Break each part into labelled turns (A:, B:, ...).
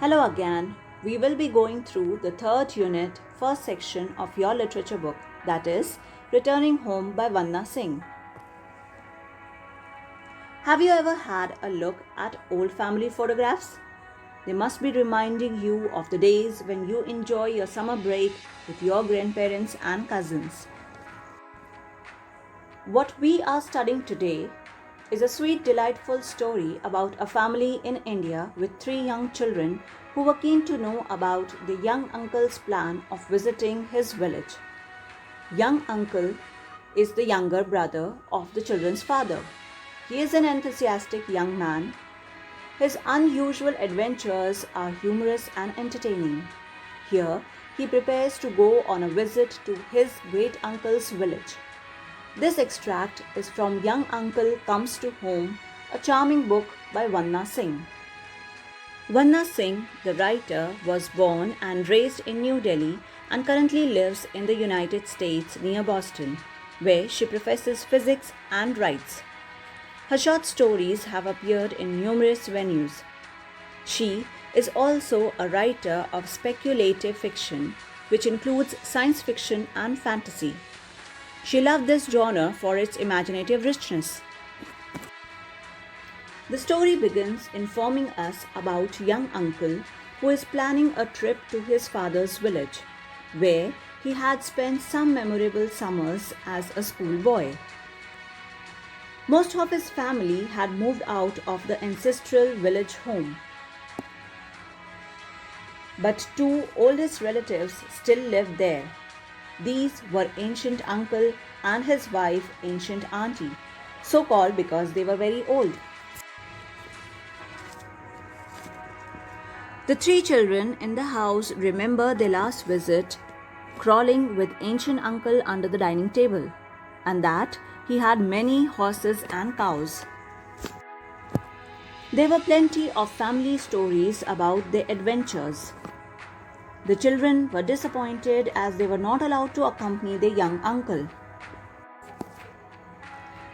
A: Hello again. We will be going through the third unit, first section of your literature book, that is Returning Home by Vanna Singh. Have you ever had a look at old family photographs? They must be reminding you of the days when you enjoy your summer break with your grandparents and cousins. What we are studying today is a sweet, delightful story about a family in India with three young children who were keen to know about the young uncle's plan of visiting his village. Young uncle is the younger brother of the children's father. He is an enthusiastic young man. His unusual adventures are humorous and entertaining. Here, he prepares to go on a visit to his great uncle's village. This extract is from Young Uncle Comes to Home, a charming book by Vanna Singh. Vanna Singh, the writer, was born and raised in New Delhi and currently lives in the United States near Boston, where she professes physics and writes. Her short stories have appeared in numerous venues. She is also a writer of speculative fiction, which includes science fiction and fantasy. She loved this genre for its imaginative richness. The story begins informing us about young uncle who is planning a trip to his father's village, where he had spent some memorable summers as a schoolboy. Most of his family had moved out of the ancestral village home, but two oldest relatives still lived there. These were Ancient Uncle and his wife Ancient Auntie, so called because they were very old. The three children in the house remember their last visit, crawling with Ancient Uncle under the dining table, and that he had many horses and cows. There were plenty of family stories about their adventures. The children were disappointed as they were not allowed to accompany their young uncle.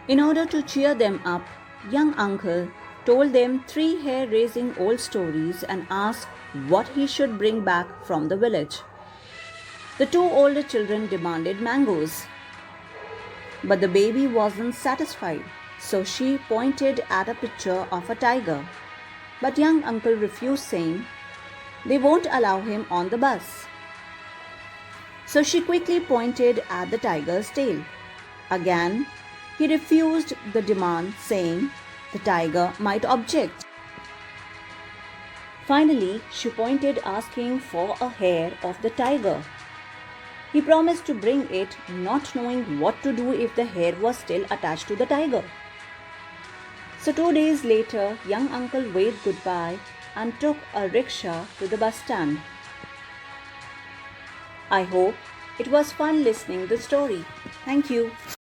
A: In order to cheer them up, young uncle told them three hair-raising old stories and asked what he should bring back from the village. The two older children demanded mangoes. But the baby wasn't satisfied, so she pointed at a picture of a tiger. But young uncle refused, saying, "They won't allow him on the bus." So she quickly pointed at the tiger's tail. Again, he refused the demand, saying the tiger might object. Finally, she pointed, asking for a hair of the tiger. He promised to bring it, not knowing what to do if the hair was still attached to the tiger. So 2 days later, young uncle waved goodbye and took a rickshaw to the bus stand. I hope it was fun listening the story. Thank you.